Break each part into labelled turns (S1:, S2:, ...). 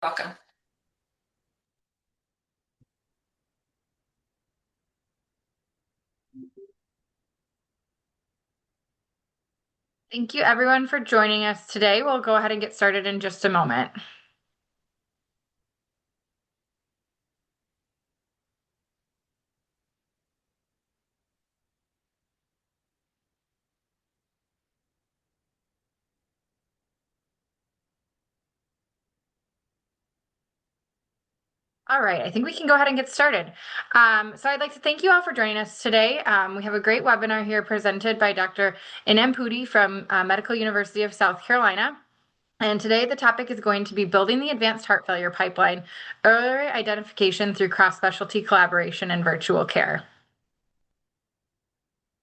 S1: Welcome.
S2: Thank you everyone for joining us today. We'll go ahead and get started in just a moment. All right, I think we can go ahead and get started. So I'd like to thank you all for joining us today. We have a great webinar here presented by Dr. Inampudi from Medical University of South Carolina. And today the topic is going to be building the advanced heart failure pipeline, early identification through cross-specialty collaboration and virtual care.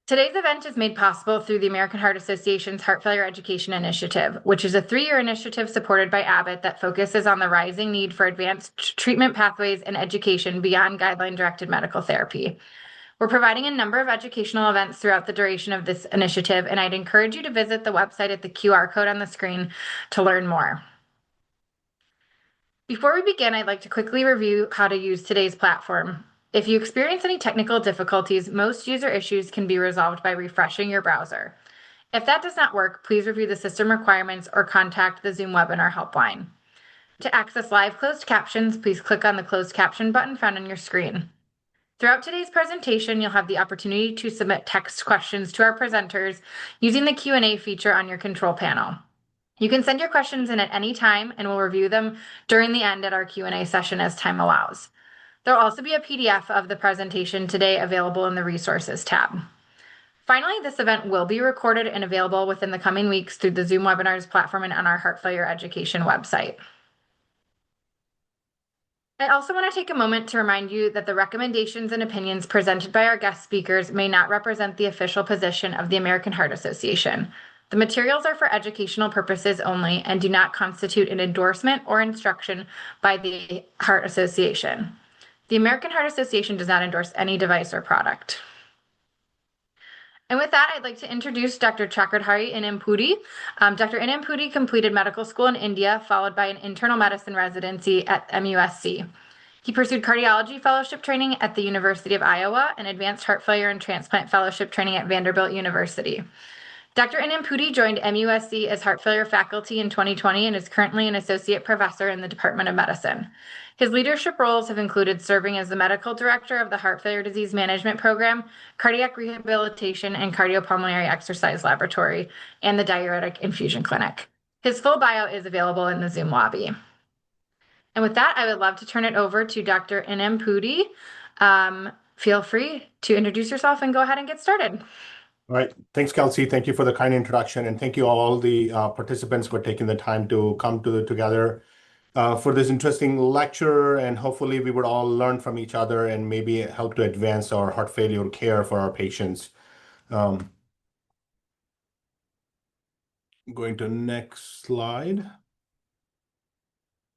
S2: Today's event is made possible through the American Heart Association's Heart Failure Education Initiative, which is a 3-year initiative supported by Abbott that focuses on the rising need for advanced treatment pathways and education beyond guideline-directed medical therapy. We're providing a number of educational events throughout the duration of this initiative, and I'd encourage you to visit the website at the QR code on the screen to learn more. Before we begin, I'd like to quickly review how to use today's platform. If you experience any technical difficulties, most user issues can be resolved by refreshing your browser. If that does not work, please review the system requirements or contact the Zoom webinar helpline. To access live closed captions, please click on the closed caption button found on your screen. Throughout today's presentation, you'll have the opportunity to submit text questions to our presenters using the Q&A feature on your control panel. You can send your questions in at any time, and we'll review them during the end at our Q&A session as time allows. There'll also be a PDF of the presentation today available in the Resources tab. Finally, this event will be recorded and available within the coming weeks through the Zoom webinars platform and on our heart failure education website. I also want to take a moment to remind you that the recommendations and opinions presented by our guest speakers may not represent the official position of the American Heart Association. The materials are for educational purposes only and do not constitute an endorsement or instruction by the Heart Association. The American Heart Association does not endorse any device or product. And with that, I'd like to introduce Dr. Chakradhari Inampudi. Dr. Inampudi completed medical school in India, followed by an internal medicine residency at MUSC. He pursued cardiology fellowship training at the University of Iowa and advanced heart failure and transplant fellowship training at Vanderbilt University. Dr. Inampudi joined MUSC as heart failure faculty in 2020 and is currently an associate professor in the Department of Medicine. His leadership roles have included serving as the medical director of the Heart Failure Disease Management Program, Cardiac Rehabilitation and Cardiopulmonary Exercise Laboratory, and the Diuretic Infusion Clinic. His full bio is available in the Zoom lobby. And with that, I would love to turn it over to Dr. Inampudi. Feel free to introduce yourself and go ahead and get started.
S3: All right. Thanks, Kelsey. Thank you for the kind introduction, and thank you all the participants for taking the time to come together for this interesting lecture, and hopefully we would all learn from each other and maybe help to advance our heart failure care for our patients. Going to next slide.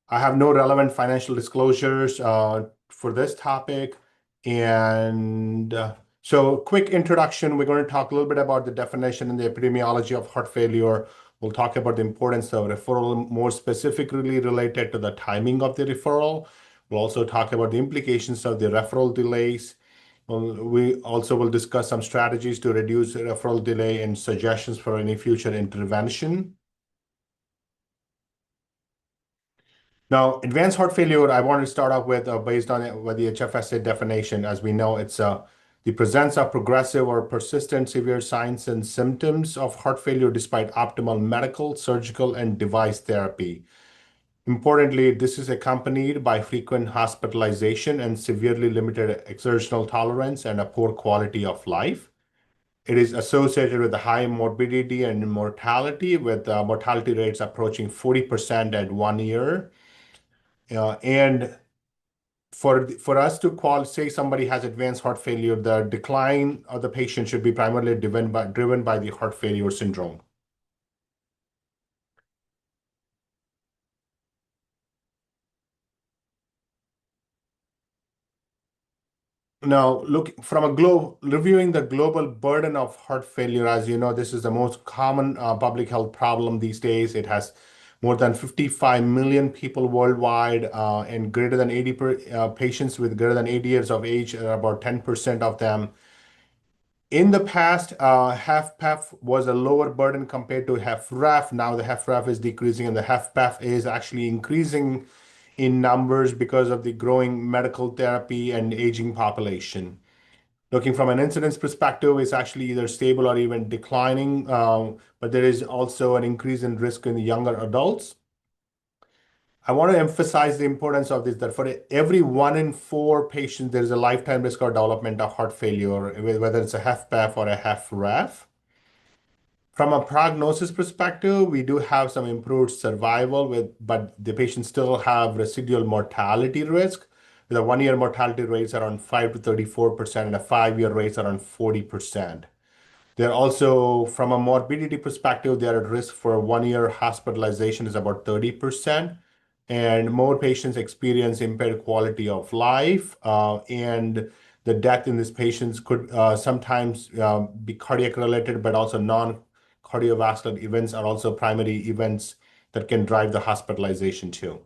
S3: I have no relevant financial disclosures for this topic, and so quick introduction. We're going to talk a little bit about the definition and the epidemiology of heart failure. We'll talk about the importance of referral, more specifically related to the timing of the referral. We'll also talk about the implications of the referral delays. We also will discuss some strategies to reduce referral delay and suggestions for any future intervention. Now, advanced heart failure, I want to start off with based on what the HFSA definition. As we know, it's the presence of progressive or persistent severe signs and symptoms of heart failure despite optimal medical, surgical, and device therapy. Importantly, this is accompanied by frequent hospitalization and severely limited exertional tolerance and a poor quality of life. It is associated with a high morbidity and mortality, with mortality rates approaching 40% at 1 year. And for us to say somebody has advanced heart failure, the decline of the patient should be primarily driven by the heart failure syndrome. Now, reviewing the global burden of heart failure, as you know, this is the most common public health problem these days. It has more than 55 million people worldwide, and greater than 80 patients with greater than 80 years of age, about 10% of them. In the past, HFpEF was a lower burden compared to HFrEF. Now the HFrEF is decreasing and the HFpEF is actually increasing in numbers because of the growing medical therapy and aging population. Looking from an incidence perspective, it's actually either stable or even declining, but there is also an increase in risk in the younger adults. I want to emphasize the importance of this, that for every 1 in 4 patients, there is a lifetime risk of development of heart failure, whether it's a HFpEF or a HFrEF. From a prognosis perspective, we do have some improved survival but the patients still have residual mortality risk. The 1 year mortality rates around 5 to 34% and a 5 year rates around 40%. They're also, from a morbidity perspective, they're at risk for 1 year hospitalization is about 30%. And more patients experience impaired quality of life. And the death in these patients could sometimes be cardiac related, but also non-cardiovascular events are also primary events that can drive the hospitalization too.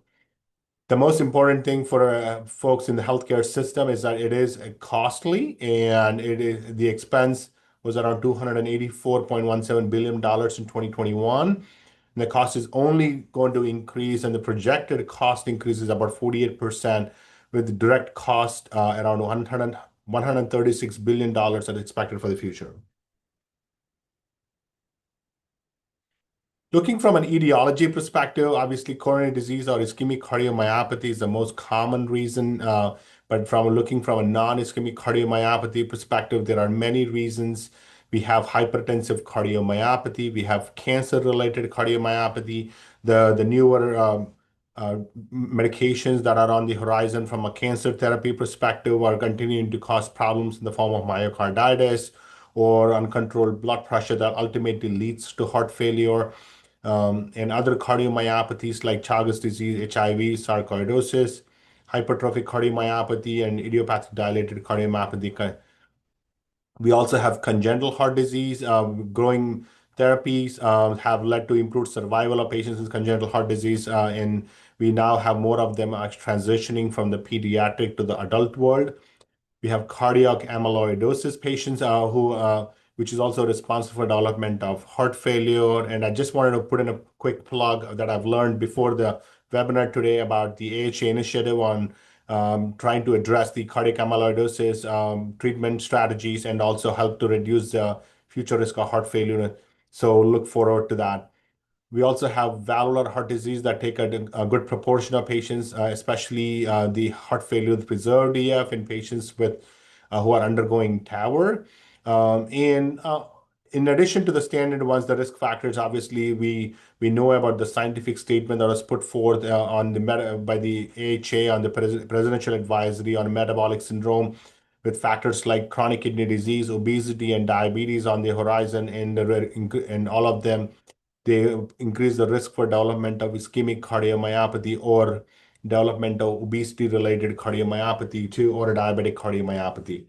S3: The most important thing for folks in the healthcare system is that it is costly, and the expense was around $284.17 billion in 2021. And the cost is only going to increase, and the projected cost increase is about 48%, with the direct cost around $136 billion that is expected for the future. Looking from an etiology perspective, obviously coronary disease or ischemic cardiomyopathy is the most common reason. But looking from a non-ischemic cardiomyopathy perspective, there are many reasons. We have hypertensive cardiomyopathy. We have cancer-related cardiomyopathy. The newer medications that are on the horizon from a cancer therapy perspective are continuing to cause problems in the form of myocarditis or uncontrolled blood pressure that ultimately leads to heart failure. And other cardiomyopathies like Chagas disease, HIV, sarcoidosis, hypertrophic cardiomyopathy, and idiopathic dilated cardiomyopathy. We also have congenital heart disease. Growing therapies have led to improved survival of patients with congenital heart disease, and we now have more of them transitioning from the pediatric to the adult world. We have cardiac amyloidosis patients which is also responsible for development of heart failure. And I just wanted to put in a quick plug that I've learned before the webinar today about the AHA initiative on trying to address the cardiac amyloidosis treatment strategies and also help to reduce the future risk of heart failure. So look forward to that. We also have valvular heart disease that take a good proportion of patients, especially the heart failure with preserved EF in patients who are undergoing TAVR. And in addition to the standard ones, the risk factors, obviously, we know about the scientific statement that was put forth by the AHA on the Presidential Advisory on Metabolic Syndrome, with factors like chronic kidney disease, obesity, and diabetes on the horizon, and all of them, they increase the risk for development of ischemic cardiomyopathy or development of obesity-related cardiomyopathy too, or diabetic cardiomyopathy.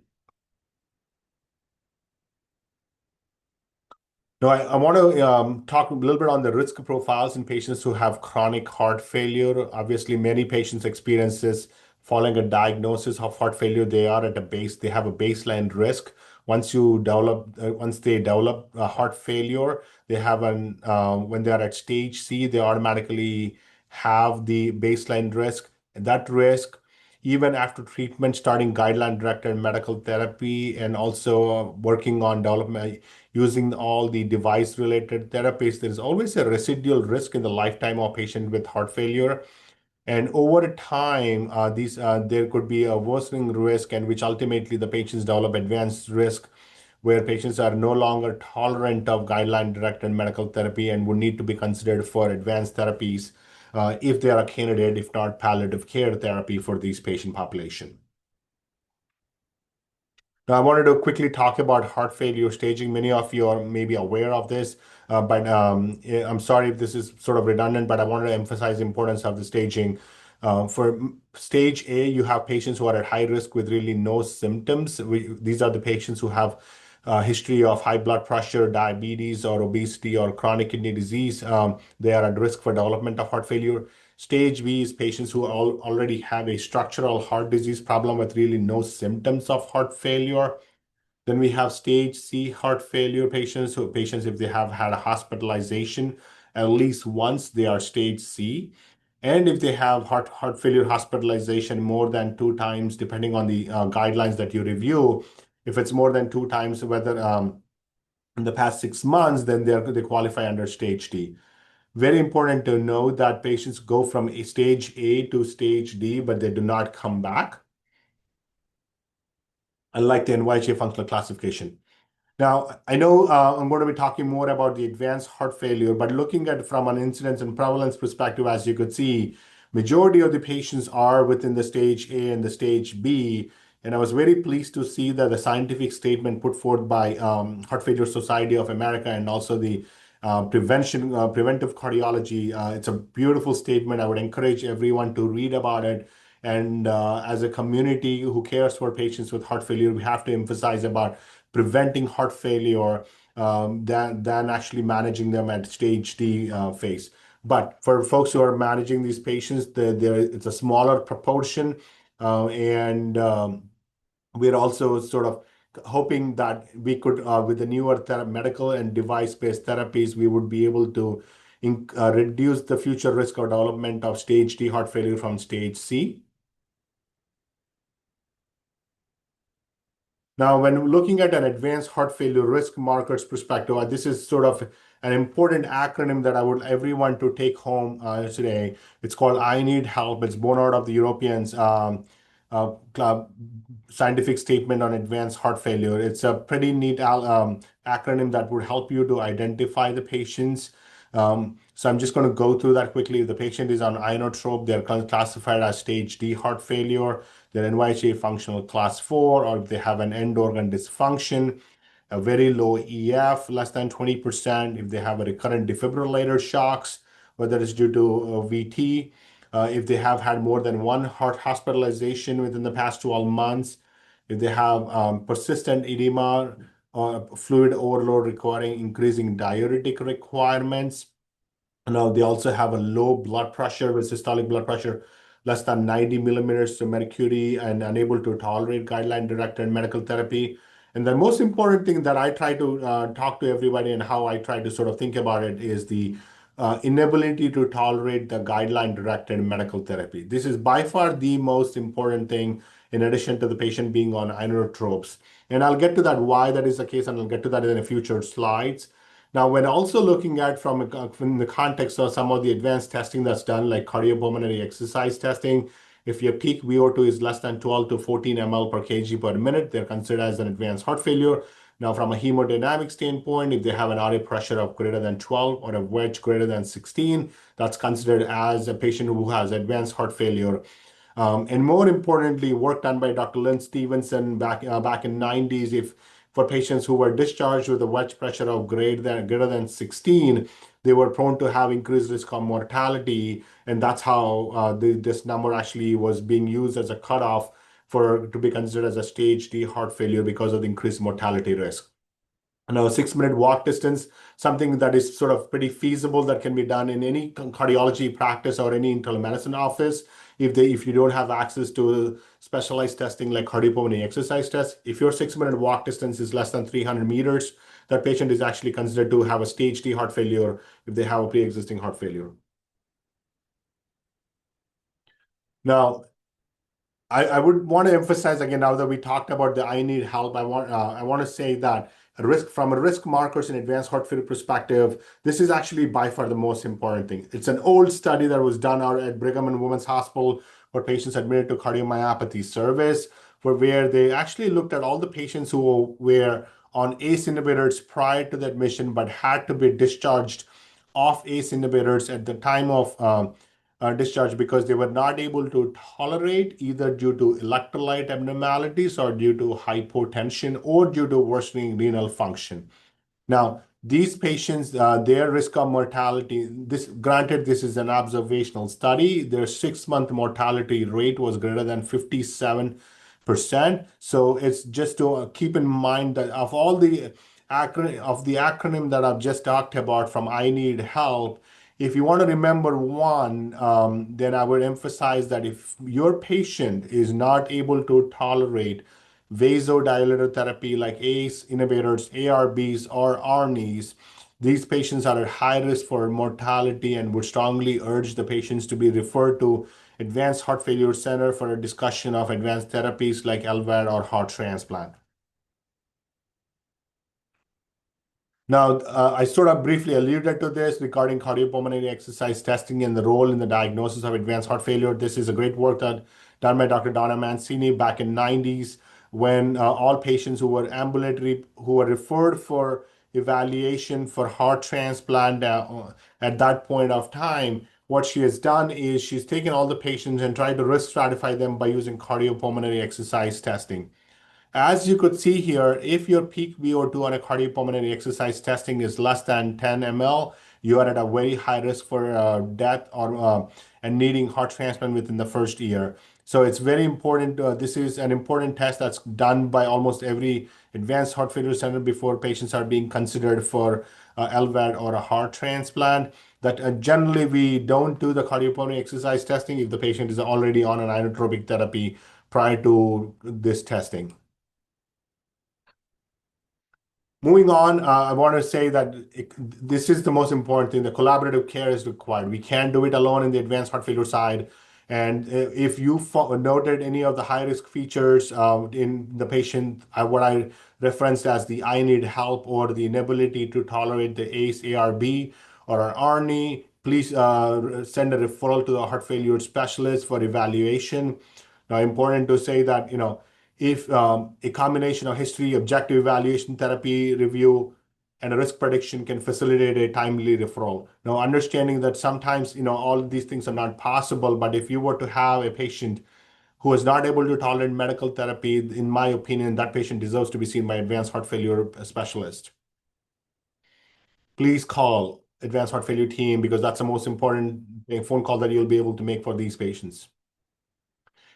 S3: Now, I want to talk a little bit on the risk profiles in patients who have chronic heart failure. Obviously, many patients experience this following a diagnosis of heart failure. They have a baseline risk. Once they develop heart failure, when they are at stage C, they automatically have the baseline risk. And that risk, even after treatment, starting guideline-directed medical therapy, and also working on development, using all the device-related therapies, there is always a residual risk in the lifetime of a patient with heart failure. And over time, there could be a worsening risk, and which ultimately the patients develop advanced risk, where patients are no longer tolerant of guideline-directed medical therapy and would need to be considered for advanced therapies if they are a candidate, if not palliative care therapy for these patient population. Now, I wanted to quickly talk about heart failure staging. Many of you are maybe aware of this, but I'm sorry if this is sort of redundant, but I wanted to emphasize the importance of the staging. For stage A, you have patients who are at high risk with really no symptoms. These are the patients who have history of high blood pressure, diabetes, or obesity, or chronic kidney disease, they are at risk for development of heart failure. Stage B is patients who already have a structural heart disease problem with really no symptoms of heart failure. Then we have stage C heart failure patients. So patients, if they have had a hospitalization at least once, they are stage C. And if they have heart failure hospitalization more than 2 times, depending on the guidelines that you review, if it's more than 2 times, whether in the past 6 months, then they qualify under stage D. Very important to know that patients go from a stage A to stage D, but they do not come back, unlike the NYHA functional classification. Now, I know I'm going to be talking more about the advanced heart failure, but looking at it from an incidence and prevalence perspective, as you could see, majority of the patients are within the stage A and the stage B. And I was very pleased to see that the scientific statement put forth by Heart Failure Society of America and also the preventive cardiology. It's a beautiful statement. I would encourage everyone to read about it. And as a community who cares for patients with heart failure, we have to emphasize about preventing heart failure than actually managing them at stage D phase. But for folks who are managing these patients, it's a smaller proportion, and we're also sort of hoping that we could, with the newer medical and device-based therapies, we would be able to reduce the future risk of development of stage D heart failure from stage C. Now, when looking at an advanced heart failure risk markers perspective, this is sort of an important acronym that I would everyone to take home today. It's called I Need Help. It's born out of the Europeans' scientific statement on advanced heart failure. It's a pretty neat acronym that would help you to identify the patients. So I'm just going to go through that quickly. If the patient is on inotrope, they're classified as stage D heart failure. They're NYHA functional class 4, or if they have an end organ dysfunction, a very low EF, less than 20%, if they have a recurrent defibrillator shocks, whether it's due to VT, if they have had more than one heart hospitalization within the past 12 months, if they have persistent edema or fluid overload requiring increasing diuretic requirements. Now, they also have a low blood pressure with systolic blood pressure less than 90 millimeters of mercury and unable to tolerate guideline-directed medical therapy. And the most important thing that I try to talk to everybody and how I try to sort of think about it is the inability to tolerate the guideline-directed medical therapy. This is by far the most important thing in addition to the patient being on inotropes. And I'll get to that why that is the case, and I'll get to that in a future slides. Now, when also looking at from the context of some of the advanced testing that's done, like cardiopulmonary exercise testing, if your peak VO2 is less than 12 to 14 ml per kg per minute, they're considered as an advanced heart failure. Now, from a hemodynamic standpoint, if they have an RA pressure of greater than 12 or a wedge greater than 16, that's considered as a patient who has advanced heart failure. And more importantly, work done by Dr. Lynn Stevenson back in 90s, if for patients who were discharged with a wedge pressure of greater than 16, they were prone to have increased risk of mortality, and that's how this number actually was being used as a cutoff to be considered as a stage D heart failure because of the increased mortality risk. Now, a 6-minute walk distance, something that is sort of pretty feasible that can be done in any cardiology practice or any internal medicine office. If you don't have access to specialized testing like cardiopulmonary exercise tests, if your 6-minute walk distance is less than 300 meters, that patient is actually considered to have a stage D heart failure if they have a pre-existing heart failure. Now, I would want to emphasize again, now that we talked about the I need help, I want to say that from a risk markers and advanced heart failure perspective, this is actually by far the most important thing. It's an old study that was done out at Brigham and Women's Hospital for patients admitted to cardiomyopathy service, where they actually looked at all the patients who were on ACE inhibitors prior to the admission, but had to be discharged off ACE inhibitors at the time of discharge because they were not able to tolerate, either due to electrolyte abnormalities or due to hypotension or due to worsening renal function. Now, these patients, their risk of mortality, granted, this is an observational study, their 6-month mortality rate was greater than 57%. percent. So it's just to keep in mind that of all the acronym that I've just talked about from I need help, if you want to remember one, then I would emphasize that if your patient is not able to tolerate vasodilator therapy like ACE inhibitors, ARBs, or ARNIs, these patients are at high risk for mortality and would strongly urge the patients to be referred to Advanced Heart Failure Center for a discussion of advanced therapies like LVAD or heart transplant. Now, I sort of briefly alluded to this regarding cardiopulmonary exercise testing and the role in the diagnosis of advanced heart failure. This is a great work that done by Dr. Donna Mancini back in 90s when all patients who were ambulatory, who were referred for evaluation for heart transplant at that point of time, what she has done is she's taken all the patients and tried to risk stratify them by using cardiopulmonary exercise testing. As you could see here, if your peak VO2 on a cardiopulmonary exercise testing is less than 10 ml, you are at a very high risk for death or and needing heart transplant within the first year. So it's very important. This is an important test that's done by almost every advanced heart failure center before patients are being considered for LVAD or a heart transplant. That generally we don't do the cardiopulmonary exercise testing if the patient is already on an inotropic therapy prior to this testing. Moving on, I want to say that this is the most important thing. The collaborative care is required. We can't do it alone in the advanced heart failure side. And if you noted any of the high risk features in the patient, what I referenced as the I need help or the inability to tolerate the ACE, ARB, or an ARNI, please send a referral to the heart failure specialist for evaluation. Now, important to say that, if a combination of history, objective evaluation, therapy review, and a risk prediction can facilitate a timely referral. Now, understanding that sometimes, all of these things are not possible, but if you were to have a patient who is not able to tolerate medical therapy, in my opinion, that patient deserves to be seen by advanced heart failure specialist. Please call advanced heart failure team because that's the most important phone call that you'll be able to make for these patients.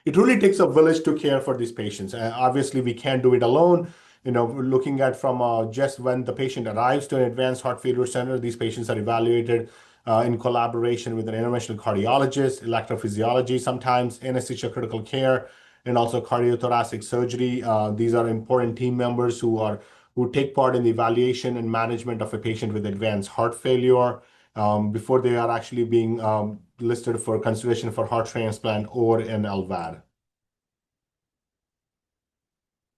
S3: It really takes a village to care for these patients. Obviously, we can't do it alone. Looking at from just when the patient arrives to an advanced heart failure center, these patients are evaluated in collaboration with an interventional cardiologist, electrophysiology, sometimes anesthesia critical care, and also cardiothoracic surgery. These are important team members who take part in the evaluation and management of a patient with advanced heart failure before they are actually being listed for consideration for heart transplant or an LVAD.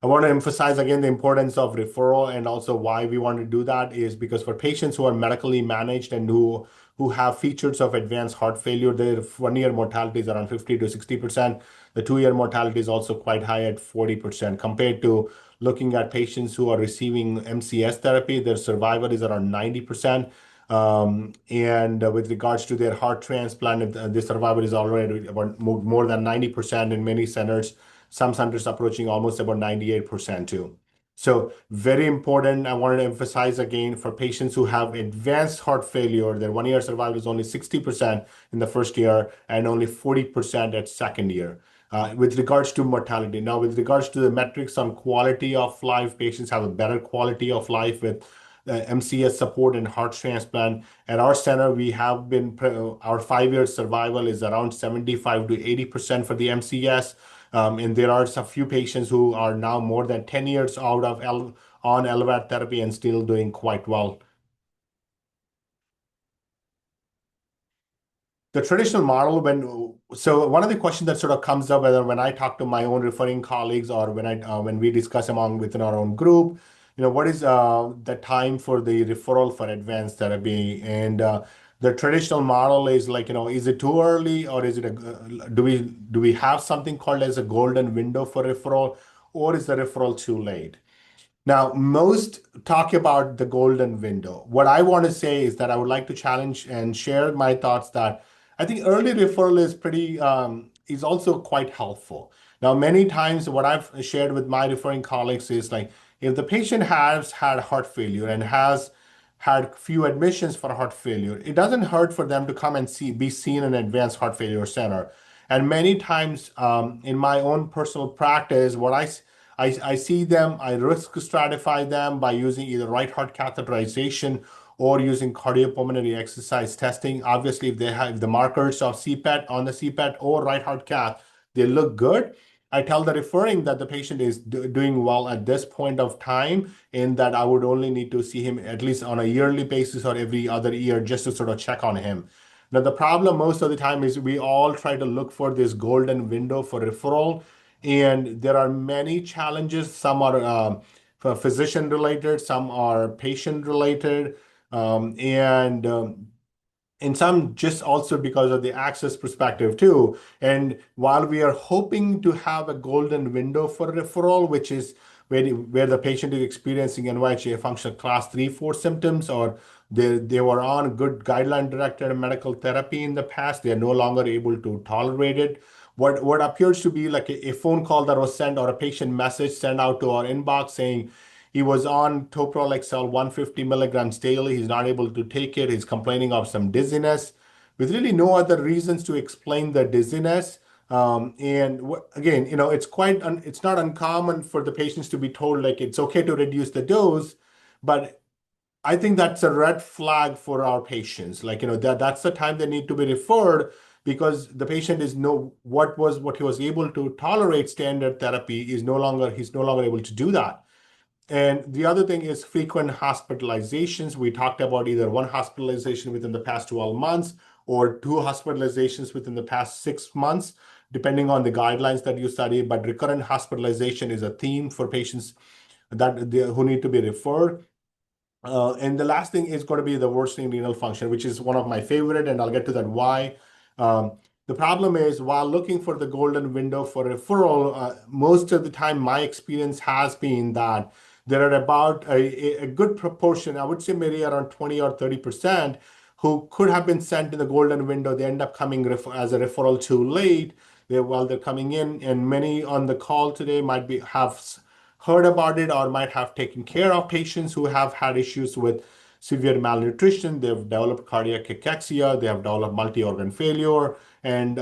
S3: I want to emphasize again the importance of referral and also why we want to do that is because for patients who are medically managed and who have features of advanced heart failure, their 1-year mortality is around 50 to 60%. The 2-year mortality is also quite high at 40% compared to looking at patients who are receiving MCS therapy, their survival is around 90%. And with regards to their heart transplant, the survival is already about more than 90% in many centers. Some centers approaching almost about 98% too. So very important. I wanted to emphasize again for patients who have advanced heart failure, their 1-year survival is only 60% in the first year and only 40% at second year. With regards to mortality. Now, with regards to the metrics on quality of life, patients have a better quality of life with MCS support and heart transplant. At our center, we have been, our 5-year survival is around 75 to 80% for the MCS. And there are a few patients who are now more than 10 years out of on LVAD therapy and still doing quite well. The traditional model, so one of the questions that sort of comes up whether when I talk to my own referring colleagues or when we discuss among within our own group, what is the time for the referral for advanced therapy? And the traditional model is like, is it too early or is it do we have something called as a golden window for referral or is the referral too late? Now, most talk about the golden window. What I want to say is that I would like to challenge and share my thoughts that I think early referral is also quite helpful. Now, many times what I've shared with my referring colleagues is like, if the patient has had heart failure and has had few admissions for heart failure, it doesn't hurt for them to come and be seen in an advanced heart failure center. And many times in my own personal practice, I see them, I risk stratify them by using either right heart catheterization or using cardiopulmonary exercise testing. Obviously, if they have the markers of CPET on the CPET or right heart cath, they look good. I tell the referring that the patient is doing well at this point of time, and that I would only need to see him at least on a yearly basis or every other year just to sort of check on him. Now, the problem most of the time is we all try to look for this golden window for referral, and there are many challenges. Some are physician related, some are patient related, and some just also because of the access perspective too. And while we are hoping to have a golden window for referral, which is where the patient is experiencing NYHA functional class 3, 4 symptoms, or they were on good guideline directed medical therapy in the past, they are no longer able to tolerate it. What appears to be like a phone call that was sent or a patient message sent out to our inbox saying, he was on Toprol XL 150 milligrams daily. He's not able to take it. He's complaining of some dizziness with really no other reasons to explain the dizziness. Again, it's not uncommon for the patients to be told like it's okay to reduce the dose, but I think that's a red flag for our patients. Like, that's the time they need to be referred because the patient is what he was able to tolerate standard therapy he's no longer able to do that. And the other thing is frequent hospitalizations. We talked about either one hospitalization within the past 12 months or two hospitalizations within the past 6 months, depending on the guidelines that you study. But recurrent hospitalization is a theme for patients who need to be referred. And the last thing is going to be the worsening renal function, which is one of my favorite, and I'll get to that why. The problem is, while looking for the golden window for referral, most of the time my experience has been that there are about a good proportion, I would say maybe around 20 or 30%, who could have been sent in the golden window. They end up coming as a referral too late while they're coming in, and many on the call today might have heard about it or might have taken care of patients who have had issues with severe malnutrition. They've developed cardiac cachexia, they have developed multi-organ failure, and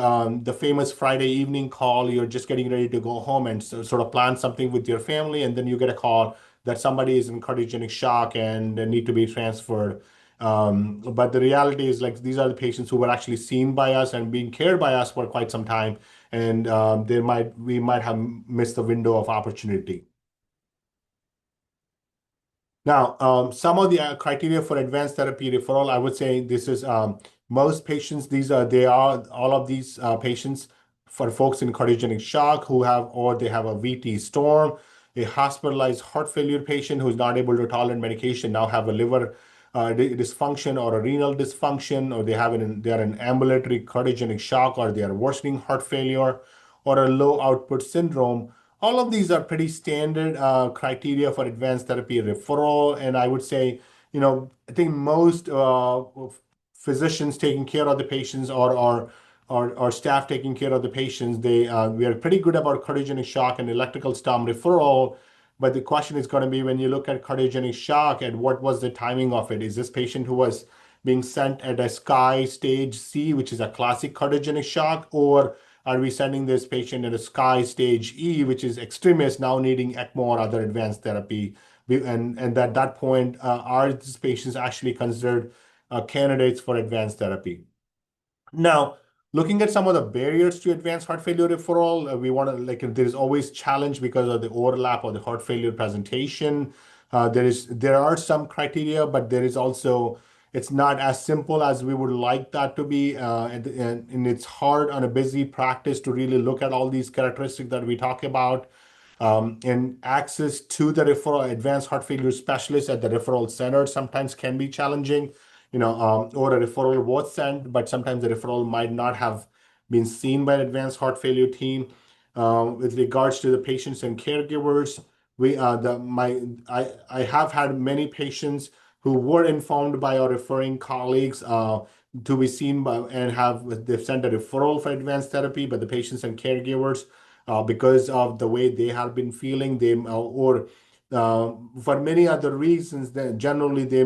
S3: the famous Friday evening call, you're just getting ready to go home and sort of plan something with your family, and then you get a call that somebody is in cardiogenic shock and they need to be transferred. But the reality is, like, these are the patients who were actually seen by us and being cared by us for quite some time, and we might have missed the window of opportunity. Now, some of the criteria for advanced therapy referral, I would say this is most patients, all of these patients for folks in cardiogenic shock they have a VT storm, a hospitalized heart failure patient who's not able to tolerate medication, now have a liver dysfunction or a renal dysfunction, or they are in ambulatory cardiogenic shock, or they are worsening heart failure, or a low output syndrome. All of these are pretty standard criteria for advanced therapy referral. And I would say, I think most physicians taking care of the patients or staff taking care of the patients, we are pretty good about cardiogenic shock and electrical stim referral. But the question is going to be, when you look at cardiogenic shock, and what was the timing of it? Is this patient who was being sent at a SCI stage C, which is a classic cardiogenic shock, or are we sending this patient at a SCI stage E, which is extremist, now needing ECMO or other advanced therapy? And at that point, are these patients actually considered candidates for advanced therapy? Now, looking at some of the barriers to advanced heart failure referral, we want to, like, there's always challenge because of the overlap of the heart failure presentation. There are some criteria, but there is also, it's not as simple as we would like that to be. And it's hard on a busy practice to really look at all these characteristics that we talk about. And access to the referral advanced heart failure specialist at the referral center sometimes can be challenging, or a referral was sent, but sometimes the referral might not have been seen by an advanced heart failure team. With regards to the patients and caregivers, I have had many patients who were informed by our referring colleagues to be seen by they've sent a referral for advanced therapy, but the patients and caregivers, because of the way they have been feeling, or for many other reasons, then generally they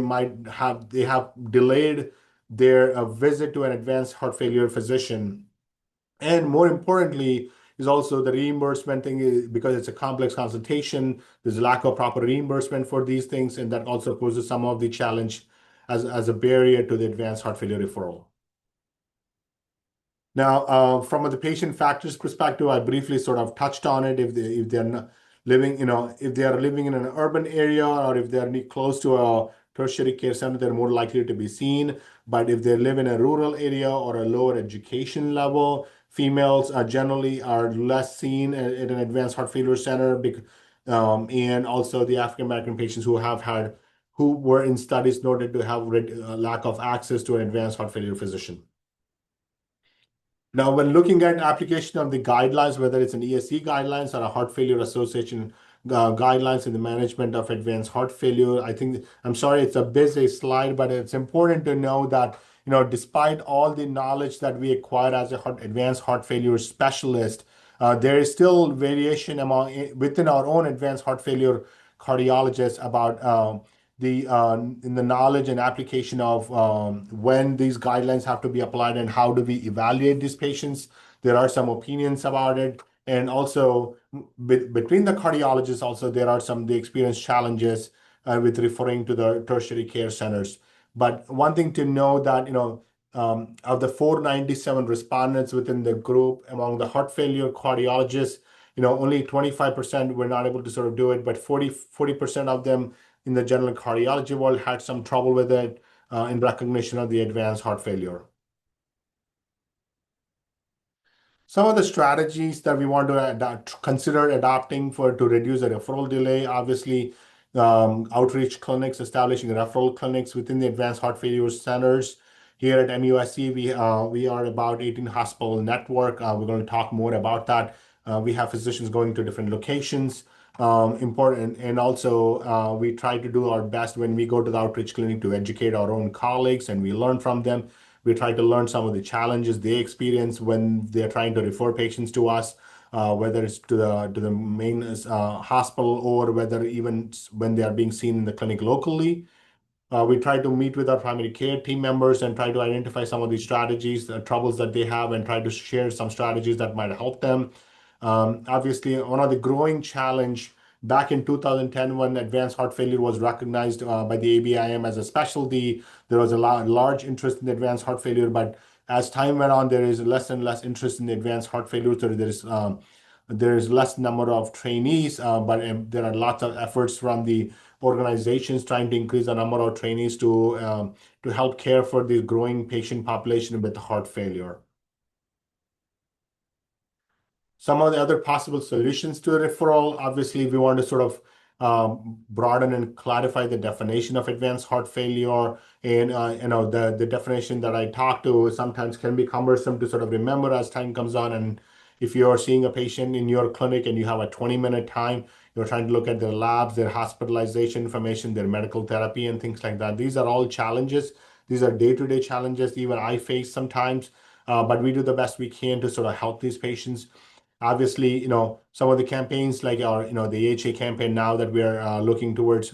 S3: have delayed their visit to an advanced heart failure physician. And more importantly, is also the reimbursement thing because it's a complex consultation. There's a lack of proper reimbursement for these things, and that also poses some of the challenge as a barrier to the advanced heart failure referral. Now, from the patient factors perspective, I briefly sort of touched on it. If they're not living, if they are living in an urban area or if they're close to a tertiary care center, they're more likely to be seen. But if they live in a rural area or a lower education level, females are generally less seen at an advanced heart failure center. And also the African American patients who were in studies noted to have lack of access to an advanced heart failure physician. Now, when looking at application of the guidelines, whether it's an ESC guidelines or a Heart Failure Association guidelines in the management of advanced heart failure, I'm sorry, it's a busy slide, but it's important to know that, despite all the knowledge that we acquired as a advanced heart failure specialist, there is still variation within our own advanced heart failure cardiologists about in the knowledge and application of when these guidelines have to be applied and how do we evaluate these patients. There are some opinions about it. And also between the cardiologists, also there are the experience challenges with referring to the tertiary care centers. But one thing to know that, of the 497 respondents within the group among the heart failure cardiologists, only 25% were not able to sort of do it, but 40% of them in the general cardiology world had some trouble with it in recognition of the advanced heart failure. Some of the strategies that we want to consider adopting to reduce the referral delay, obviously, outreach clinics, establishing referral clinics within the advanced heart failure centers. Here at MUSC, we are about 18 hospital network. We're going to talk more about that. We have physicians going to different locations. Important, and also we try to do our best when we go to the outreach clinic to educate our own colleagues, and we learn from them. We try to learn some of the challenges they experience when they're trying to refer patients to us, whether it's to the main hospital or whether even when they are being seen in the clinic locally. We try to meet with our primary care team members and try to identify some of these strategies, the troubles that they have, and try to share some strategies that might help them. Obviously, one of the growing challenge back in 2010 when advanced heart failure was recognized by the ABIM as a specialty, there was a large interest in advanced heart failure, but as time went on, there is less and less interest in the advanced heart failure. So there is less number of trainees, but there are lots of efforts from the organizations trying to increase the number of trainees to help care for the growing patient population with heart failure. Some of the other possible solutions to a referral, obviously, we want to sort of broaden and clarify the definition of advanced heart failure. And, the definition that I talk to sometimes can be cumbersome to sort of remember as time comes on. And if you're seeing a patient in your clinic and you have a 20-minute time, you're trying to look at their labs, their hospitalization information, their medical therapy, and things like that. These are all challenges. These are day-to-day challenges even I face sometimes, but we do the best we can to sort of help these patients. Obviously, some of the campaigns like the AHA campaign now that we're looking towards,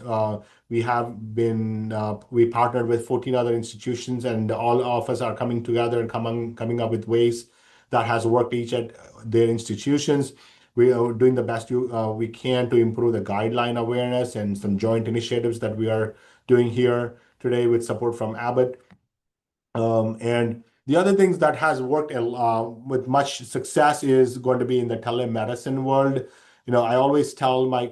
S3: we partnered with 14 other institutions, and all of us are coming together and coming up with ways that has worked each at their institutions. We are doing the best we can to improve the guideline awareness and some joint initiatives that we are doing here today with support from Abbott. And the other things that has worked with much success is going to be in the telemedicine world. I always tell my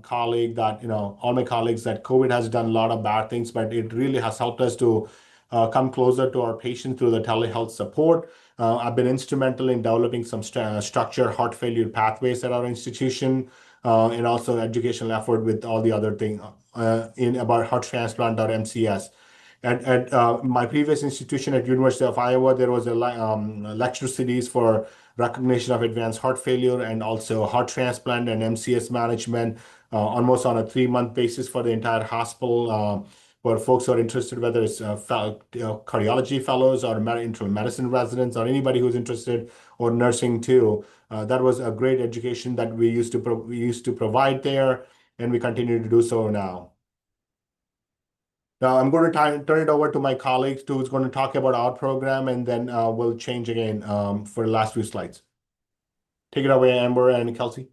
S3: colleague that, all my colleagues that COVID has done a lot of bad things, but it really has helped us to come closer to our patients through the telehealth support. I've been instrumental in developing some structured heart failure pathways at our institution, and also educational effort with all the other things in about heart transplant or MCS. At my previous institution at University of Iowa, there was a lecture series for recognition of advanced heart failure and also heart transplant and MCS management, almost on a 3-month basis for the entire hospital. For folks who are interested, whether it's cardiology fellows or internal medicine residents or anybody who's interested, or nursing too. That was a great education that we used to provide there, and we continue to do so now. Now I'm going to turn it over to my colleagues who's going to talk about our program, and then we'll change again for the last few slides. Take it away, Amber and Kelsey.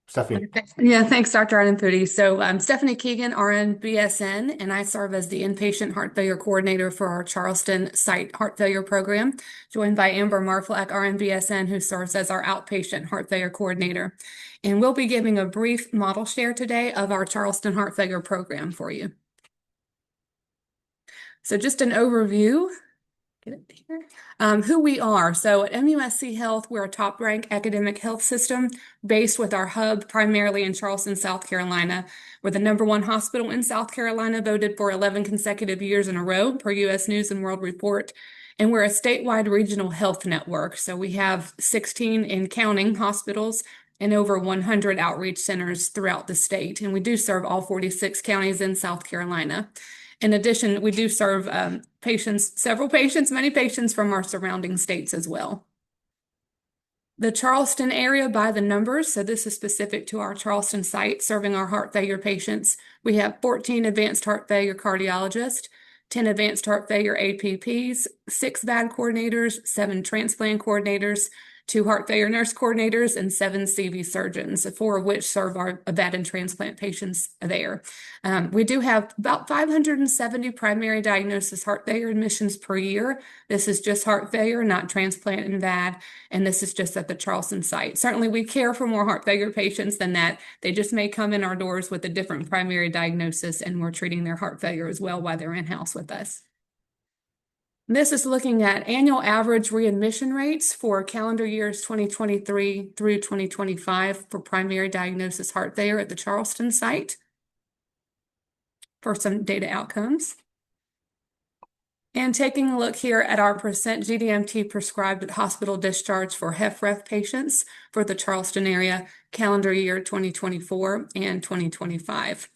S3: Stephanie.
S1: Yeah, thanks, Dr. Inampudi. So I'm Stefanie Keegan, RN BSN, and I serve as the inpatient heart failure coordinator for our Charleston site heart failure program, joined by Amber Marflak, RN BSN, who serves as our outpatient heart failure coordinator. And we'll be giving a brief model share today of our Charleston heart failure program for you. So just an overview. Get it here. Who we are. So at MUSC Health, we're a top-ranked academic health system based with our hub primarily in Charleston, South Carolina. We're the #1 hospital in South Carolina, voted for 11 consecutive years in a row per U.S. News and World Report. And we're a statewide regional health network. So we have 16 and counting hospitals and over 100 outreach centers throughout the state. And we do serve all 46 counties in South Carolina. In addition, we do serve many patients from our surrounding states as well. The Charleston area by the numbers, so this is specific to our Charleston site serving our heart failure patients. We have 14 advanced heart failure cardiologists, 10 advanced heart failure APPs, 6 VAD coordinators, 7 transplant coordinators, 2 heart failure nurse coordinators, and 7 CV surgeons, 4 of which serve our VAD and transplant patients there. We do have about 570 primary diagnosis heart failure admissions per year. This is just heart failure, not transplant and VAD, and this is just at the Charleston site. Certainly, we care for more heart failure patients than that. They just may come in our doors with a different primary diagnosis, and we're treating their heart failure as well while they're in-house with us. This is looking at annual average readmission rates for calendar years 2023 through 2025 for primary diagnosis heart failure at the Charleston site for some data outcomes. And taking a look here at our percent GDMT prescribed at hospital discharge for HFrEF patients for the Charleston area calendar year 2024 and 2025.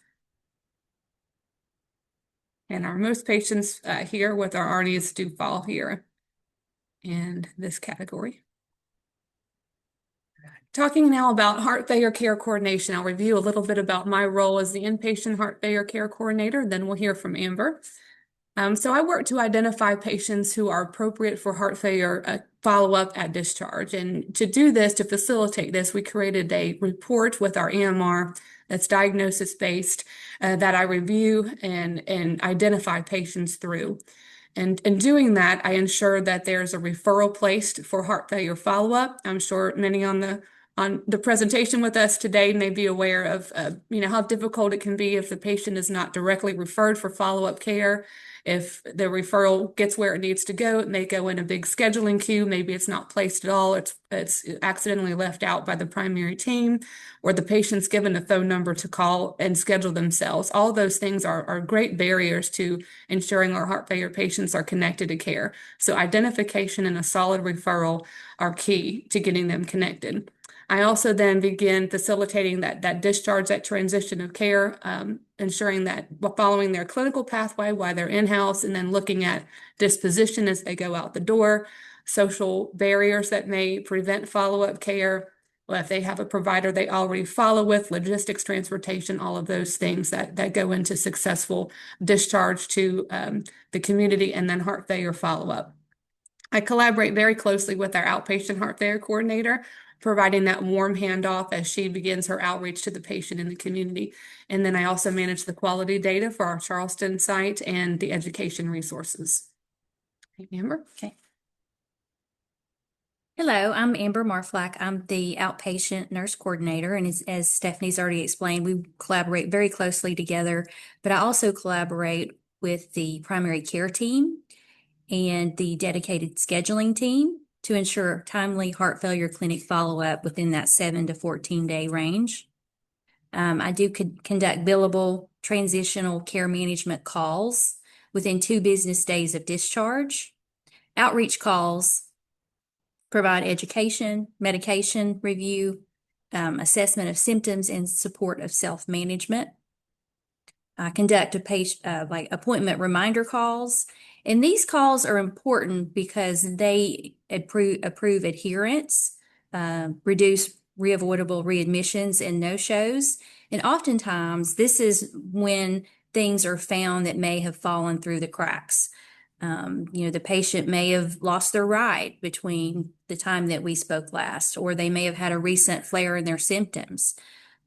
S1: And our most patients here with our ARNIs do fall here in this category. Talking now about heart failure care coordination, I'll review a little bit about my role as the inpatient heart failure care coordinator, then we'll hear from Amber. So I work to identify patients who are appropriate for heart failure follow-up at discharge. And to do this, to facilitate this, we created a report with our EMR that's diagnosis-based that I review and identify patients through. And in doing that, I ensure that there's a referral placed for heart failure follow-up. I'm sure many on the presentation with us today may be aware of how difficult it can be if the patient is not directly referred for follow-up care. If the referral gets where it needs to go, it may go in a big scheduling queue. Maybe it's not placed at all. It's accidentally left out by the primary team, or the patient's given a phone number to call and schedule themselves. All those things are great barriers to ensuring our heart failure patients are connected to care. So identification and a solid referral are key to getting them connected. I also then begin facilitating that discharge, that transition of care, ensuring that following their clinical pathway while they're in-house, and then looking at disposition as they go out the door, social barriers that may prevent follow-up care, well, if they have a provider they already follow with, logistics, transportation, all of those things that go into successful discharge to the community, and then heart failure follow-up. I collaborate very closely with our outpatient heart failure coordinator, providing that warm handoff as she begins her outreach to the patient in the community. And then I also manage the quality data for our Charleston site and the education resources. Amber?
S4: Okay. Hello, I'm Amber Marflak. I'm the outpatient nurse coordinator, and as Stephanie's already explained, we collaborate very closely together, but I also collaborate with the primary care team and the dedicated scheduling team to ensure timely heart failure clinic follow-up within that 7 to 14-day range. I do conduct billable transitional care management calls within 2 business days of discharge. Outreach calls provide education, medication review, assessment of symptoms, and support of self-management. I conduct appointment reminder calls, and these calls are important because they approve adherence, reduce reavoidable readmissions and no-shows. And oftentimes, this is when things are found that may have fallen through the cracks. The patient may have lost their ride between the time that we spoke last, or they may have had a recent flare in their symptoms,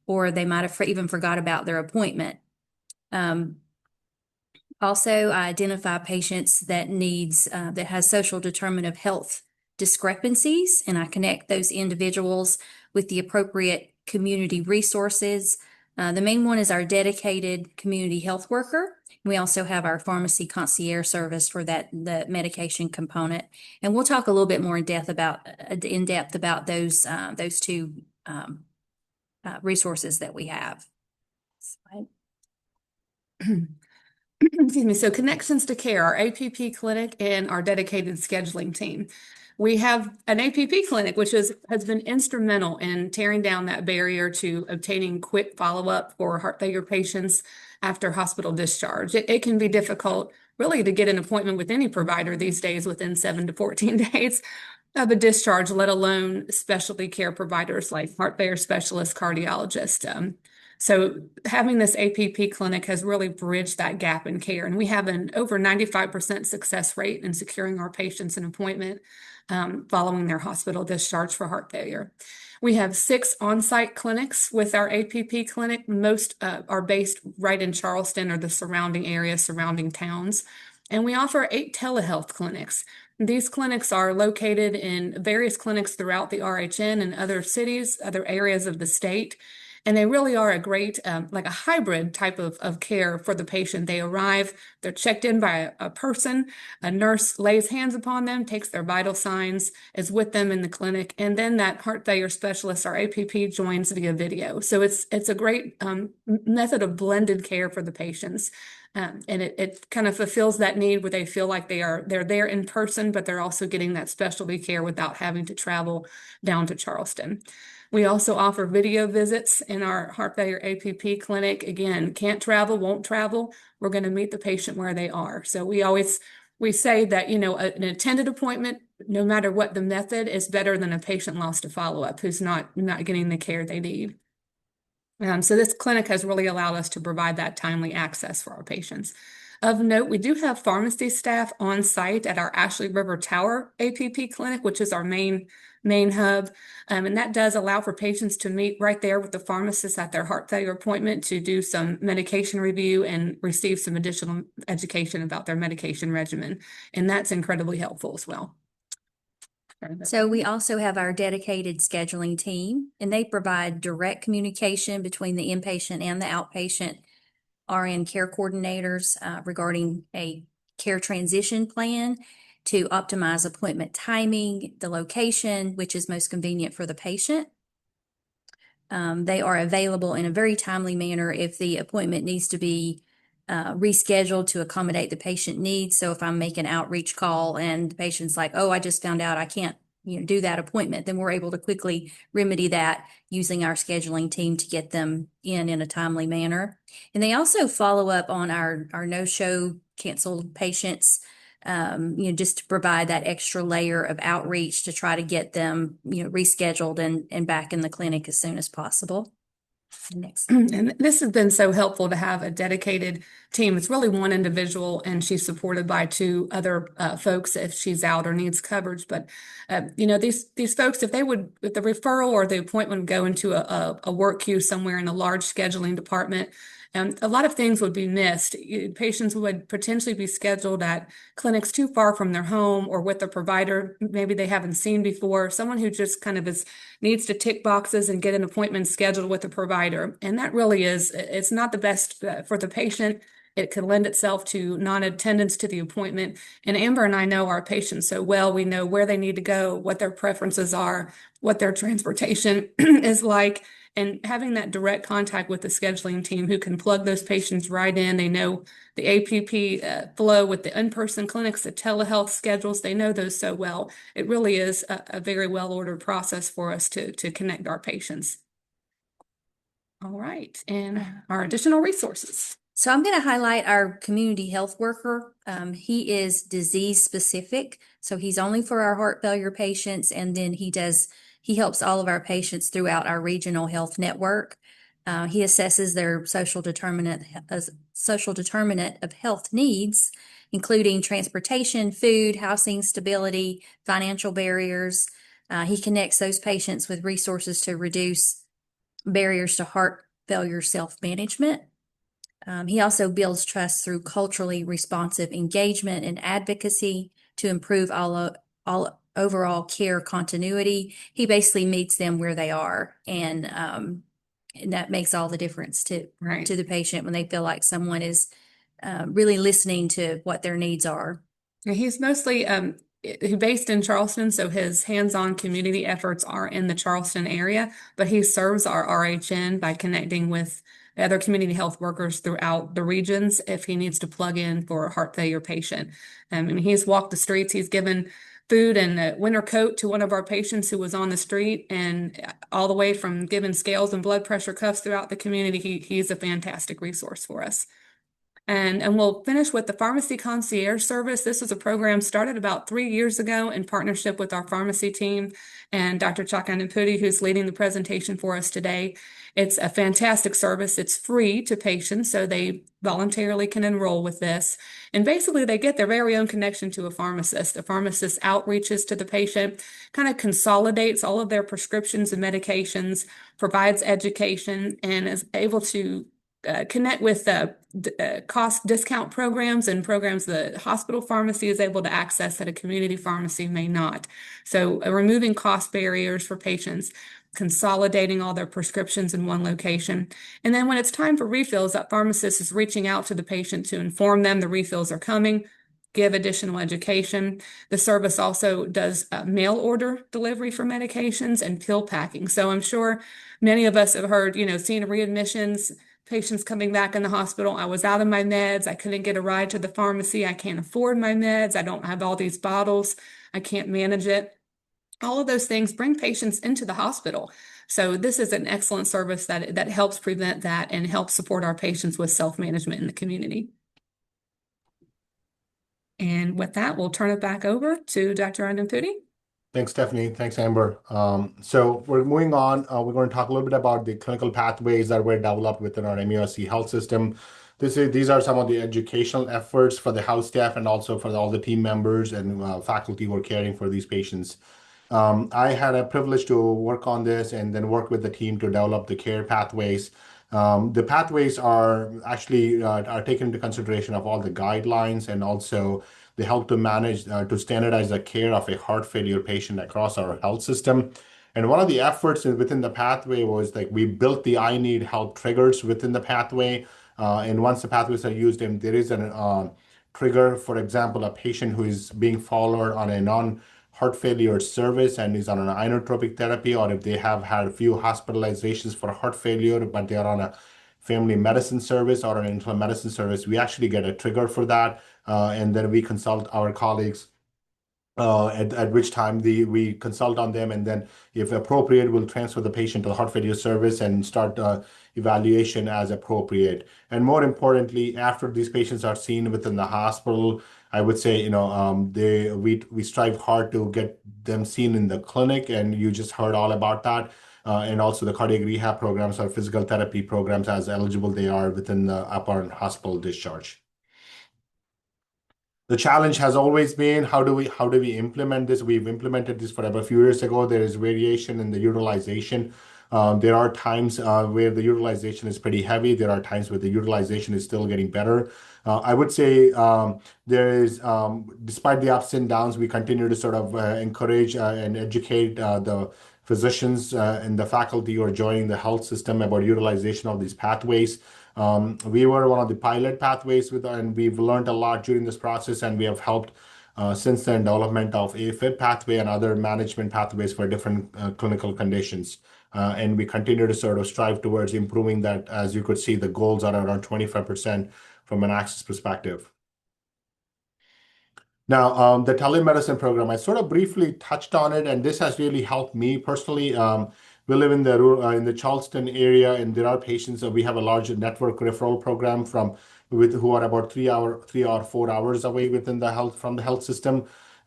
S4: or they might have even forgot about their appointment. Also, I identify patients that that has social determinant of health discrepancies, and I connect those individuals with the appropriate community resources. The main one is our dedicated community health worker. We also have our pharmacy concierge service for the medication component, and we'll talk a little bit more in depth about those two resources that we have.
S1: Excuse me. So Connections to Care, our APP clinic, and our dedicated scheduling team. We have an APP clinic, which has been instrumental in tearing down that barrier to obtaining quick follow-up for heart failure patients after hospital discharge. It can be difficult, really, to get an appointment with any provider these days within 7 to 14 days of a discharge, let alone specialty care providers like heart failure specialists, cardiologists. So having this APP clinic has really bridged that gap in care. And we have an over 95% success rate in securing our patients an appointment following their hospital discharge for heart failure. We have 6 on-site clinics with our APP clinic. Most are based right in Charleston or the surrounding areas, surrounding towns. And we offer 8 telehealth clinics. These clinics are located in various clinics throughout the RHN and other cities, other areas of the state. And they really are a great, like a hybrid type of care for the patient. They arrive, they're checked in by a person, a nurse lays hands upon them, takes their vital signs, is with them in the clinic, and then that heart failure specialist, our APP, joins via video. So it's a great method of blended care for the patients. And it kind of fulfills that need where they feel like they're there in person, but they're also getting that specialty care without having to travel down to Charleston. We also offer video visits in our heart failure APP clinic. Again, can't travel, won't travel. We're going to meet the patient where they are. So we say that, an attended appointment, no matter what the method, is better than a patient lost to follow-up who's not getting the care they need. So this clinic has really allowed us to provide that timely access for our patients. Of note, we do have pharmacy staff on site at our Ashley River Tower APP clinic, which is our main hub. And that does allow for patients to meet right there with the pharmacist at their heart failure appointment to do some medication review and receive some additional education about their medication regimen. And that's incredibly helpful as well.
S4: So we also have our dedicated scheduling team, and they provide direct communication between the inpatient and the outpatient RN care coordinators regarding a care transition plan to optimize appointment timing, the location, which is most convenient for the patient. They are available in a very timely manner if the appointment needs to be rescheduled to accommodate the patient needs. So if I'm making an outreach call and the patient's like, oh, I just found out I can't do that appointment, then we're able to quickly remedy that using our scheduling team to get them in a timely manner. And they also follow up on our no-show canceled patients, just to provide that extra layer of outreach to try to get them, rescheduled and back in the clinic as soon as possible. Next.
S1: And this has been so helpful to have a dedicated team. It's really one individual, and she's supported by 2 other folks if she's out or needs coverage. But these folks, if the referral or the appointment would go into a work queue somewhere in a large scheduling department, a lot of things would be missed. Patients would potentially be scheduled at clinics too far from their home or with a provider maybe they haven't seen before, someone who just kind of needs to tick boxes and get an appointment scheduled with a provider. And that really it's not the best for the patient. It could lend itself to non-attendance to the appointment. And Amber and I know our patients so well. We know where they need to go, what their preferences are, what their transportation is like. And having that direct contact with the scheduling team who can plug those patients right in. They know the APP flow with the in-person clinics, the telehealth schedules. They know those so well. It really is a very well-ordered process for us to connect our patients. All right. And our additional resources.
S4: So I'm going to highlight our community health worker. He is disease specific. So he's only for our heart failure patients. And then he helps all of our patients throughout our regional health network. He assesses their social determinant of health needs, including transportation, food, housing, stability, financial barriers. He connects those patients with resources to reduce barriers to heart failure self-management. He also builds trust through culturally responsive engagement and advocacy to improve all overall care continuity. He basically meets them where they are, and that makes all the difference to the patient when they feel like someone is really listening to what their needs are.
S1: He's mostly based in Charleston, so his hands-on community efforts are in the Charleston area, but he serves our RHN by connecting with other community health workers throughout the regions if he needs to plug in for a heart failure patient. And he's walked the streets. He's given food and a winter coat to one of our patients who was on the street, and all the way from giving scales and blood pressure cuffs throughout the community. He's a fantastic resource for us. And we'll finish with the pharmacy concierge service. This was a program started about 3 years ago in partnership with our pharmacy team and Dr. Chakradhari, who's leading the presentation for us today. It's a fantastic service. It's free to patients, so they voluntarily can enroll with this. And basically, they get their very own connection to a pharmacist. The pharmacist outreaches to the patient, kind of consolidates all of their prescriptions and medications, provides education, and is able to connect with cost discount programs and programs the hospital pharmacy is able to access that a community pharmacy may not. So removing cost barriers for patients, consolidating all their prescriptions in one location. And then when it's time for refills, that pharmacist is reaching out to the patient to inform them the refills are coming, give additional education. The service also does mail order delivery for medications and pill packing. So I'm sure many of us have heard, seeing readmissions, patients coming back in the hospital. I was out of my meds. I couldn't get a ride to the pharmacy. I can't afford my meds. I don't have all these bottles. I can't manage it. All of those things bring patients into the hospital. So this is an excellent service that helps prevent that and helps support our patients with self-management in the community. And with that, we'll turn it back over to Dr. Inampudi.
S3: Thanks, Stefanie. Thanks, Amber. So we're moving on. We're going to talk a little bit about the clinical pathways that were developed within our MUSC health system. These are some of the educational efforts for the health staff and also for all the team members and faculty who are caring for these patients. I had a privilege to work on this and then work with the team to develop the care pathways. The pathways are actually are taken into consideration of all the guidelines, and also they help to manage, to standardize the care of a heart failure patient across our health system. And one of the efforts within the pathway was like we built the I need help triggers within the pathway. And once the pathways are used, and there is a trigger, for example, a patient who is being followed on a non-heart failure service and is on an inotropic therapy, or if they have had a few hospitalizations for heart failure, but they are on a family medicine service or an internal medicine service, we actually get a trigger for that. And then we consult our colleagues, at which time we consult on them, and then if appropriate, we'll transfer the patient to the heart failure service and start evaluation as appropriate. And more importantly, after these patients are seen within the hospital, I would say, we strive hard to get them seen in the clinic, and you just heard all about that. And also the cardiac rehab programs or physical therapy programs as eligible they are within the upon hospital discharge. The challenge has always been how do we implement this? We've implemented this for about a few years ago. There is variation in the utilization. There are times where the utilization is pretty heavy. There are times where the utilization is still getting better. I would say there is, despite the ups and downs, we continue to sort of encourage and educate the physicians and the faculty who are joining the health system about utilization of these pathways. We were one of the pilot pathways and we've learned a lot during this process, and we have helped since then development of AFib pathway and other management pathways for different clinical conditions. And we continue to sort of strive towards improving that. As you could see, the goals are around 25% from an access perspective. Now, the telemedicine program, I sort of briefly touched on it, and this has really helped me personally. We live in the Charleston area, and there are patients. We have a large network referral program who are about 3 or 4 hours away from the health system.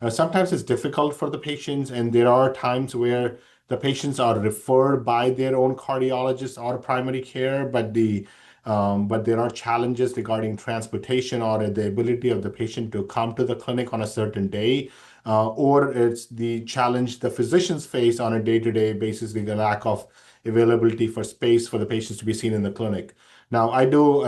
S3: Sometimes it's difficult for the patients, and there are times where the patients are referred by their own cardiologist or primary care, but there are challenges regarding transportation or the ability of the patient to come to the clinic on a certain day, or it's the challenge the physicians face on a day-to-day basis, the lack of availability for space for the patients to be seen in the clinic. Now, I do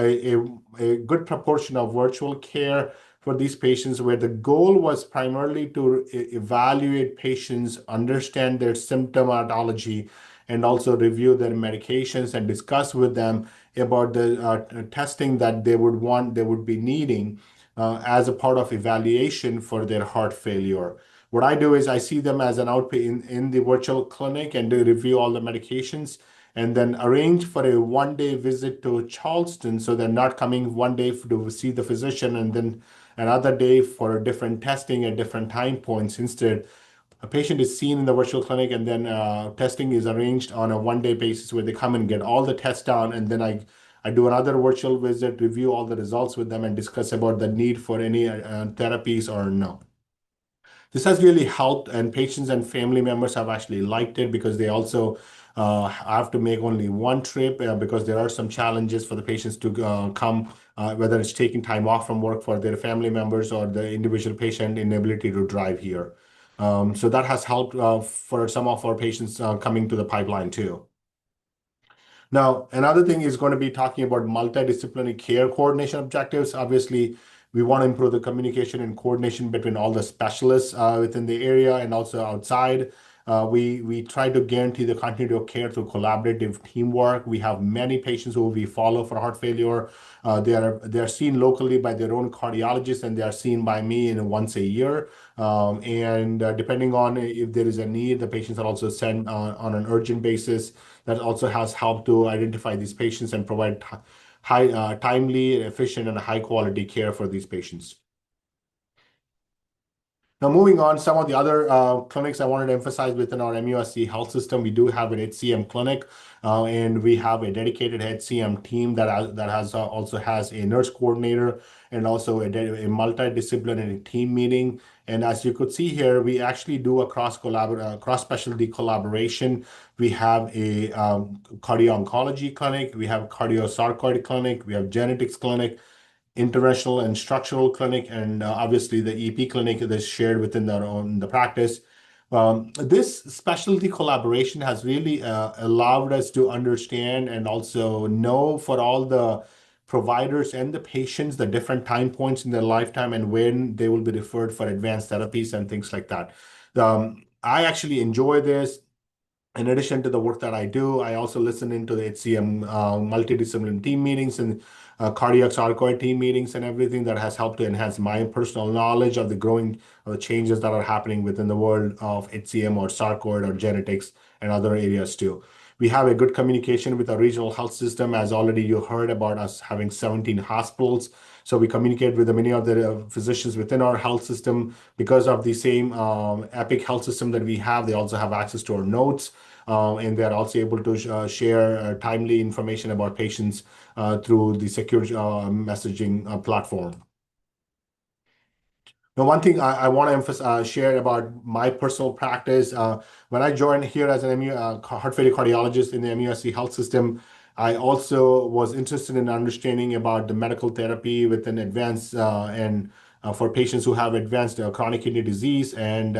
S3: a good proportion of virtual care for these patients where the goal was primarily to evaluate patients, understand their symptomatology, and also review their medications and discuss with them about the testing that they would be needing as a part of evaluation for their heart failure. What I do is I see them as an outpatient in the virtual clinic and do review all the medications and then arrange for a one-day visit to Charleston so they're not coming one day to see the physician and then another day for different testing at different time points. Instead, a patient is seen in the virtual clinic and then testing is arranged on a one-day basis where they come and get all the tests done, and then I do another virtual visit, review all the results with them, and discuss about the need for any therapies or no. This has really helped, and patients and family members have actually liked it because they also have to make only one trip because there are some challenges for the patients to come, whether it's taking time off from work for their family members or the individual patient inability to drive here. So that has helped for some of our patients coming to the pipeline too. Now, another thing is going to be talking about multidisciplinary care coordination objectives. Obviously, we want to improve the communication and coordination between all the specialists within the area and also outside. We try to guarantee the continuity of care through collaborative teamwork. We have many patients who we follow for heart failure. They are seen locally by their own cardiologist, and they are seen by me once a year. Depending on if there is a need, the patients are also sent on an urgent basis. That also has helped to identify these patients and provide timely, efficient, and high-quality care for these patients. Now, moving on, some of the other clinics I wanted to emphasize within our MUSC health system, we do have an HCM clinic, and we have a dedicated HCM team that also has a nurse coordinator and also a multidisciplinary team meeting. And as you could see here, we actually do a cross-specialty collaboration. We have a cardio-oncology clinic, we have a cardiosarcoid clinic, we have genetics clinic, interventional and structural clinic, and obviously the EP clinic that is shared within the practice. This specialty collaboration has really allowed us to understand and also know for all the providers and the patients the different time points in their lifetime and when they will be referred for advanced therapies and things like that. I actually enjoy this. In addition to the work that I do, I also listen into the HCM multidisciplinary team meetings and cardiac sarcoid team meetings and everything that has helped to enhance my personal knowledge of the growing changes that are happening within the world of HCM or sarcoid or genetics and other areas too. We have a good communication with our regional health system, as already you heard about us having 17 hospitals. So we communicate with many of the physicians within our health system because of the same Epic health system that we have. They also have access to our notes, and they're also able to share timely information about patients through the secure messaging platform. Now, one thing I want to emphasize, share about my personal practice. When I joined here as an heart failure cardiologist in the MUSC health system, I also was interested in understanding about the medical therapy within advanced and for patients who have advanced chronic kidney disease. And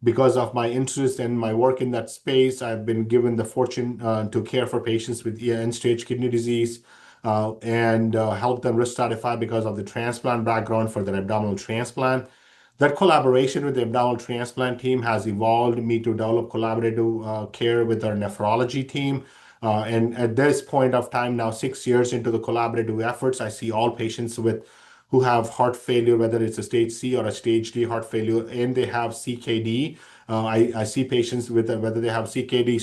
S3: because of my interest and my work in that space, I've been given the fortune to care for patients with end-stage kidney disease and help them risk stratify because of the transplant background for their abdominal transplant. That collaboration with the abdominal transplant team has evolved me to develop collaborative care with our nephrology team. And at this point of time, now 6 years into the collaborative efforts, I see all patients who have heart failure, whether it's a stage C or a stage D heart failure, and they have CKD. I see patients with whether they have CKD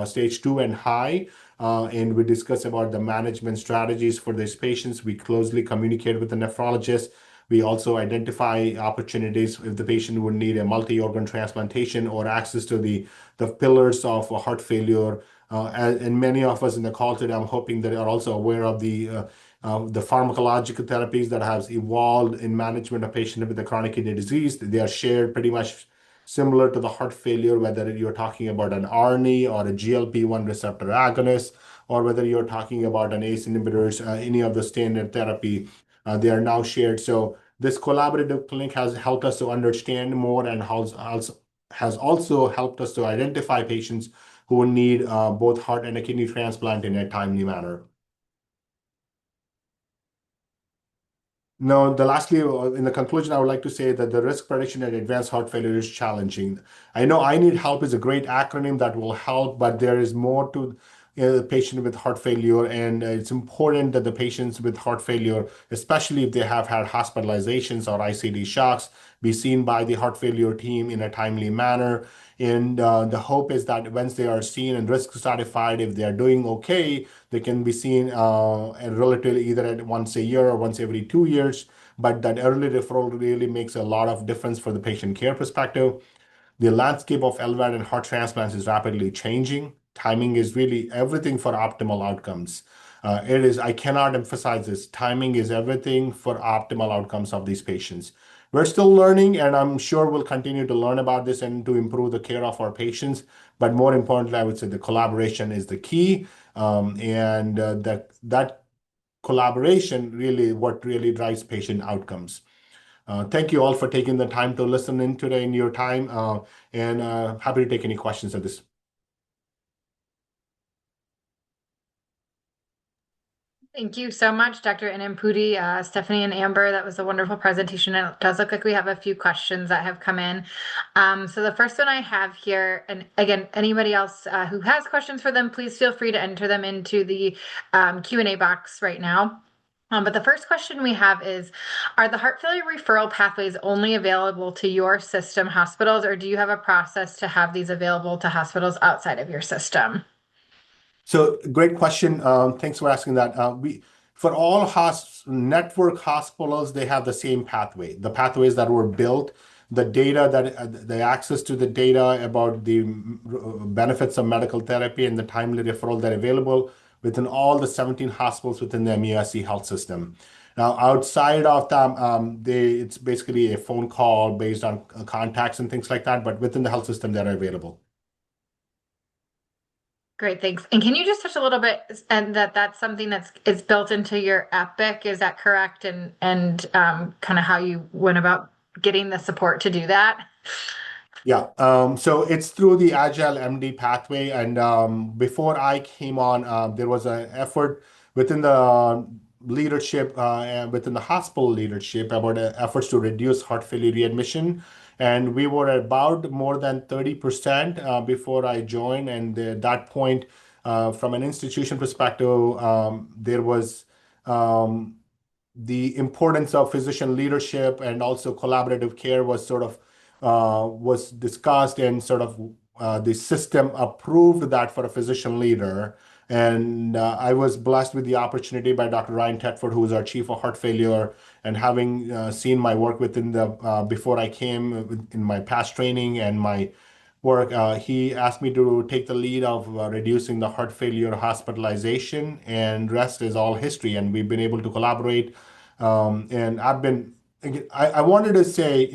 S3: stage 2 and high, and we discuss about the management strategies for these patients. We closely communicate with the nephrologist. We also identify opportunities if the patient would need a multi-organ transplantation or access to the pillars of heart failure. And many of us in the call today, I'm hoping that are also aware of the pharmacological therapies that has evolved in management of patients with the chronic kidney disease. They are shared pretty much similar to the heart failure, whether you're talking about an ARNI or a GLP-1 receptor agonist, or whether you're talking about an ACE inhibitors, any of the standard therapy, they are now shared. So this collaborative clinic has helped us to understand more and has also helped us to identify patients who will need both heart and a kidney transplant in a timely manner. No, lastly, in the conclusion, I would like to say that the risk prediction in advanced heart failure is challenging. I know I Need Help is a great acronym that will help, but there is more to the patient with heart failure, and it's important that the patients with heart failure, especially if they have had hospitalizations or ICD shocks, be seen by the heart failure team in a timely manner. And the hope is that once they are seen and risk stratified, if they are doing okay, they can be seen relatively either at once a year or once every 2 years. But that early referral really makes a lot of difference for the patient care perspective. The landscape of LVAD and heart transplants is rapidly changing. Timing is really everything for optimal outcomes. I cannot emphasize this. Timing is everything for optimal outcomes of these patients. We're still learning, and I'm sure we'll continue to learn about this and to improve the care of our patients. But more importantly, I would say the collaboration is the key. That collaboration really what really drives patient outcomes. Thank you all for taking the time to listen in today in your time, and happy to take any questions at this.
S2: Thank you so much, Dr. Inampudi, Stefanie, and Amber. That was a wonderful presentation. It does look like we have a few questions that have come in. So the first one I have here, and again, anybody else who has questions for them, please feel free to enter them into the Q&A box right now. But the first question we have is, are the heart failure referral pathways only available to your system hospitals, or do you have a process to have these available to hospitals outside of your system?
S3: So great question. Thanks for asking that. For all network hospitals, they have the same pathway. The pathways that were built, the data the access to the data about the benefits of medical therapy and the timely referral that are available within all the 17 hospitals within the MUSC health system. Now, outside of them, it's basically a phone call based on contacts and things like that, but within the health system, they're available.
S2: Great, thanks. And can you just touch a little bit, and that's something is built into your Epic, is that correct? And kind of how you went about getting the support to do that?
S3: Yeah, so it's through the Agile MD pathway. And before I came on, there was an effort within the leadership, within the hospital leadership, about efforts to reduce heart failure readmission. And we were about more than 30% before I joined. And at that point, from an institution perspective, there was the importance of physician leadership and also collaborative care was sort of was discussed, and sort of the system approved that for a physician leader. And I was blessed with the opportunity by Dr. Ryan Tedford, who is our chief of heart failure, and having seen my work within before I came in my past training and my work, he asked me to take the lead of reducing the heart failure hospitalization, and rest is all history. And we've been able to collaborate. And I wanted to say,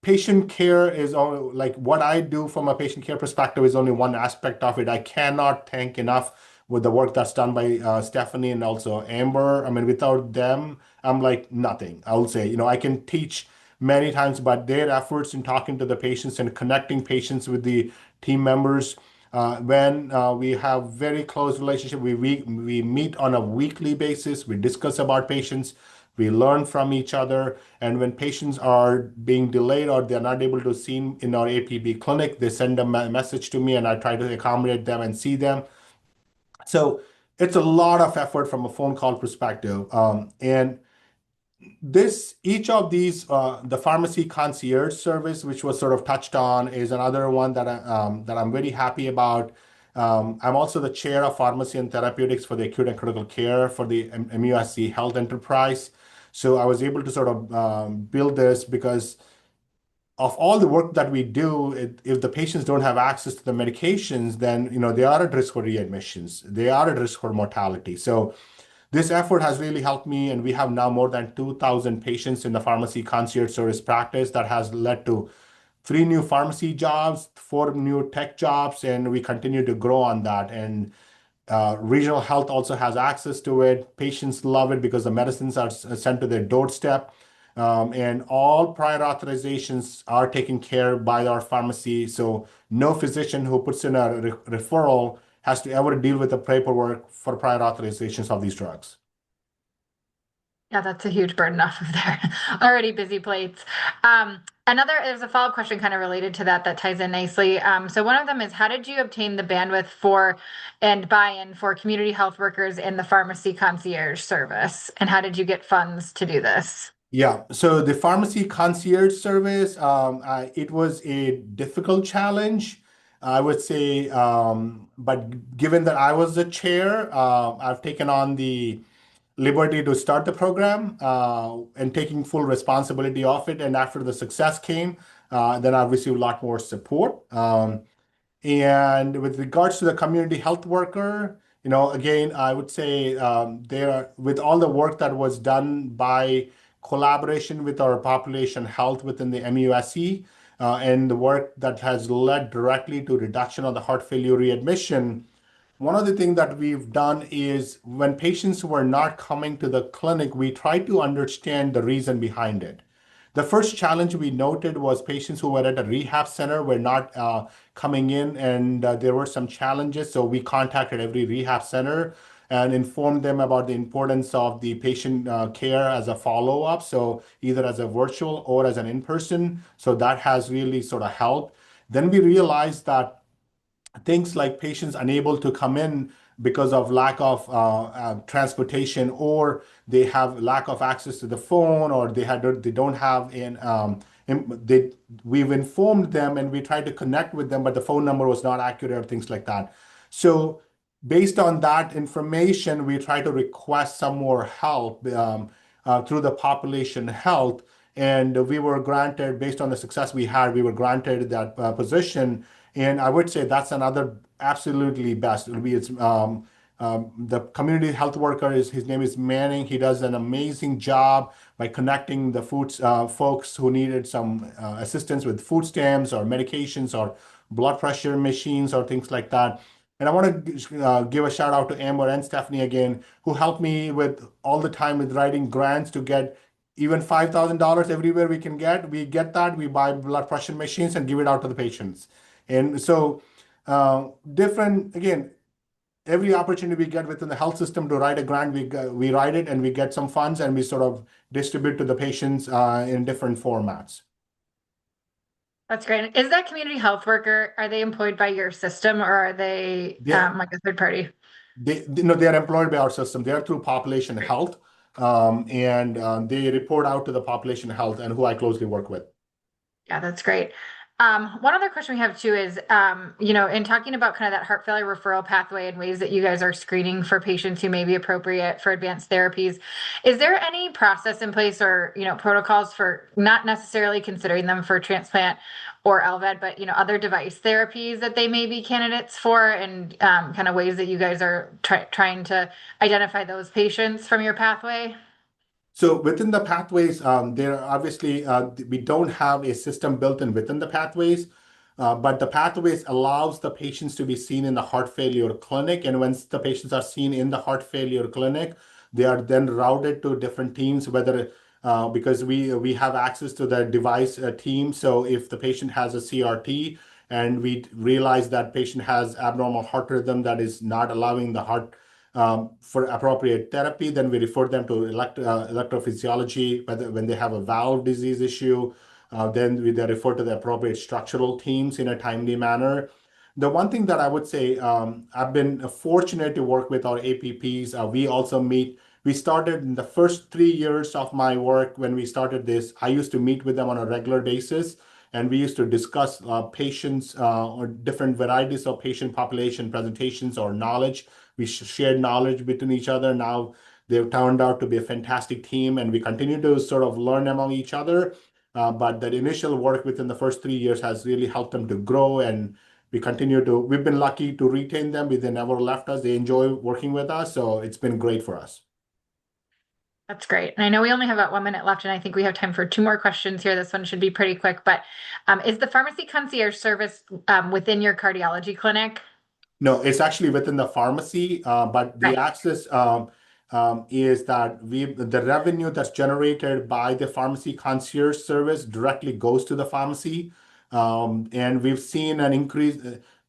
S3: patient care is only like what I do from a patient care perspective is only one aspect of it. I cannot thank enough with the work that's done by Stefanie and also Amber. I mean, without them, I'm like nothing. I would say, I can teach many times, but their efforts in talking to the patients and connecting patients with the team members. When we have very close relationship, we meet on a weekly basis. We discuss about patients. We learn from each other. And when patients are being delayed or they're not able to see in our APB clinic, they send a message to me, and I try to accommodate them and see them. So it's a lot of effort from a phone call perspective. And each of these, the pharmacy concierge service, which was sort of touched on, is another one that I'm very happy about. I'm also the chair of pharmacy and therapeutics for the acute and critical care for the MUSC Health Enterprise. So I was able to sort of build this because of all the work that we do. If the patients don't have access to the medications, then they are at risk for readmissions. They are at risk for mortality. So this effort has really helped me, and we have now more than 2,000 patients in the pharmacy concierge service practice that has led to 3 new pharmacy jobs, 4 new tech jobs, and we continue to grow on that. And regional health also has access to it. Patients love it because the medicines are sent to their doorstep. And all prior authorizations are taken care by our pharmacy. So no physician who puts in a referral has to ever deal with the paperwork for prior authorizations of these drugs.
S2: Yeah, that's a huge burden off of their already busy plates. There's a follow-up question kind of related to that ties in nicely. So one of them is, how did you obtain the bandwidth for and buy-in for community health workers in the pharmacy concierge service? And how did you get funds to do this?
S3: Yeah, so the pharmacy concierge service, it was a difficult challenge, I would say. But given that I was the chair, I've taken on the liberty to start the program and taking full responsibility of it. And after the success came, then I've received a lot more support. And with regards to the community health worker, again, I would say there, with all the work that was done by collaboration with our population health within the MUSC, and the work that has led directly to reduction of the heart failure readmission. One of the things that we've done is when patients were not coming to the clinic, we tried to understand the reason behind it. The first challenge we noted was patients who were at a rehab center were not coming in, and there were some challenges. So we contacted every rehab center and informed them about the importance of the patient care as a follow-up. So either as a virtual or as an in-person. So that has really sort of helped. Then we realized that things like patients unable to come in because of lack of transportation, or they have lack of access to the phone, or they don't have we've informed them and we tried to connect with them, but the phone number was not accurate or things like that. So based on that information, we try to request some more help through the population health. And we were granted, based on the success we had, we were granted that position. And I would say that's another absolutely best. It'll be the community health worker his name is Manning. He does an amazing job by connecting the folks who needed some assistance with food stamps or medications or blood pressure machines or things like that. And I want to give a shout out to Amber and Stephanie again, who helped me with all the time with writing grants to get even $5,000 everywhere we can get. We get that. We buy blood pressure machines and give it out to the patients. And so again, every opportunity we get within the health system to write a grant, we write it and we get some funds and we sort of distribute to the patients in different formats.
S2: That's great. Is that community health worker, are they employed by your system, or are they like a third party?
S3: They are employed by our system. They are through population health, and they report out to the population health and who I closely work with.
S2: Yeah, that's great. One other question we have too is, in talking about kind of that heart failure referral pathway and ways that you guys are screening for patients who may be appropriate for advanced therapies, is there any process in place or, protocols for not necessarily considering them for transplant or LVAD, but, other device therapies that they may be candidates for, and kind of ways that you guys are trying to identify those patients from your pathway?
S3: So within the pathways, there are obviously, we don't have a system built in within the pathways, but the pathways allows the patients to be seen in the heart failure clinic. And once the patients are seen in the heart failure clinic, they are then routed to different teams, because we have access to the device team. So if the patient has a CRT and we realize that patient has abnormal heart rhythm that is not allowing the heart for appropriate therapy, then we refer them to electrophysiology. When they have a valve disease issue, then they refer to the appropriate structural teams in a timely manner. The one thing that I would say, I've been fortunate to work with our APPs. We started in the first 3 years of my work when we started this. I used to meet with them on a regular basis, and we used to discuss patients or different varieties of patient population presentations or knowledge. We shared knowledge between each other. Now they've turned out to be a fantastic team, and we continue to sort of learn among each other. But that initial work within the first 3 years has really helped them to grow, and we've been lucky to retain them. They never left us. They enjoy working with us. So it's been great for us.
S2: That's great. And I know we only have about 1 minute left, and I think we have time for two more questions here. This one should be pretty quick, but is the pharmacy concierge service within your cardiology clinic?
S3: No, it's actually within the pharmacy, but the
S2: Right.
S3: access is that the revenue that's generated by the pharmacy concierge service directly goes to the pharmacy. And we've seen an increase.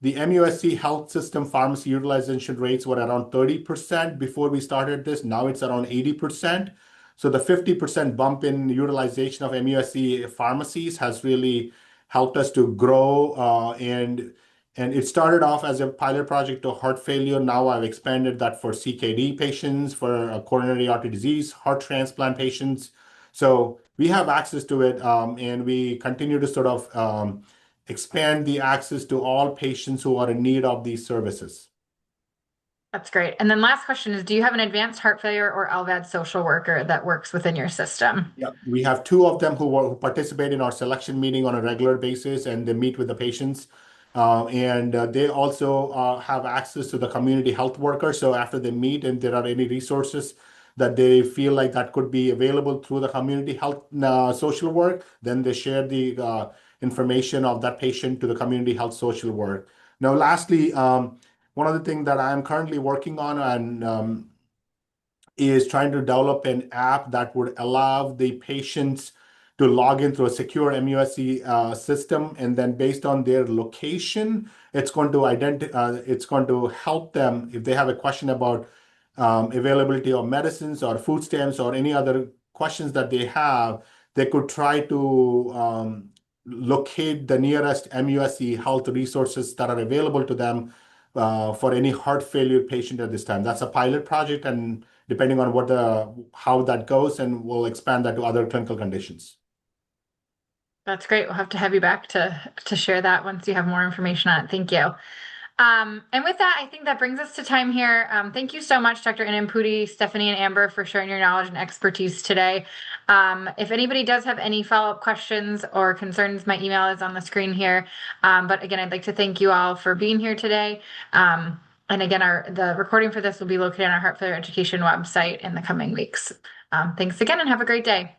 S3: The MUSC health system pharmacy utilization rates were around 30% before we started this. Now it's around 80%. So the 50% bump in utilization of MUSC pharmacies has really helped us to grow and it started off as a pilot project to heart failure. Now I've expanded that for CKD patients, for coronary artery disease, heart transplant patients. So we have access to it, and we continue to sort of expand the access to all patients who are in need of these services.
S2: That's great. And then last question is, do you have an advanced heart failure or LVAD social worker that works within your system?
S3: Yeah, we have two of them who participate in our selection meeting on a regular basis, and they meet with the patients. And they also have access to the community health worker. So after they meet and there are any resources that they feel like that could be available through the community health social work, then they share the information of that patient to the community health social work. Now, lastly, one of the things that I'm currently working on and is trying to develop an app that would allow the patients to log in through a secure MUSC system, and then based on their location, it's going to help them if they have a question about availability of medicines or food stamps or any other questions that they have. They could try to locate the nearest MUSC health resources that are available to them for any heart failure patient at this time. That's a pilot project, and depending on how that goes, and we'll expand that to other clinical conditions.
S2: That's great. We'll have to have you back to share that once you have more information on it. Thank you. And with that, I think that brings us to time here. Thank you so much, Dr. Inampudi, Stefanie, and Amber, for sharing your knowledge and expertise today. If anybody does have any follow-up questions or concerns, my email is on the screen here. But again, I'd like to thank you all for being here today. And again, the recording for this will be located on our Heart Failure Education website in the coming weeks. Thanks again, and have a great day.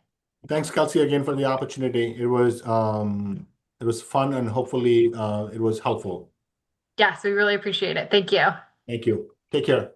S3: Thanks, Kelsey, again for the opportunity. It was fun, and hopefully it was helpful.
S2: Yes, we really appreciate it. Thank you.
S3: Thank you. Take care.